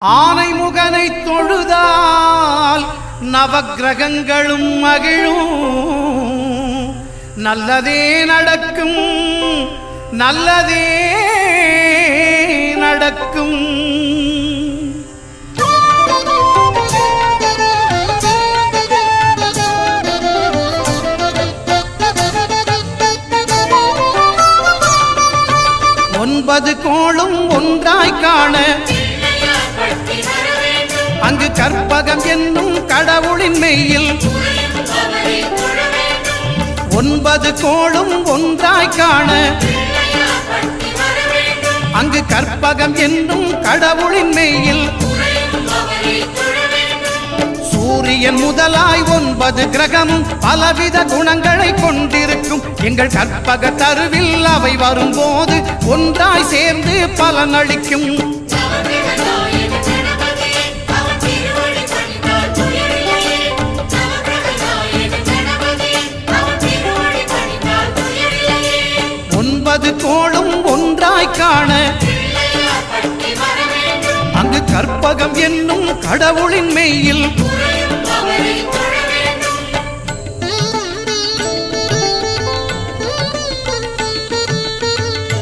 ஆனை முகனை தொழுதால் நவக்கிரகங்களும் மகிழும். நல்லதே நடக்கும், நல்லதே நடக்கும். ஒன்பது கோளும் ஒன்றாய் காண அங்கு கற்பகம் என்னும் கடவுளின் மெய்யில் ஒன்பது கோளும் ஒன்றாய் காண அங்கு கற்பகம் என்னும் கடவுளின் மெய்யில் சூரியன் முதலாய் ஒன்பது கிரகமும் பலவித குணங்களை கொண்டிருக்கும். எங்கள் கற்பக தருவில் அவை வரும்போது ஒன்றாய் சேர்ந்து பலனளிக்கும். ஒன்பது கோளும் ஒன்றாய் காண அங்கு கற்பகம் என்னும் கடவுளின் மெய்யில்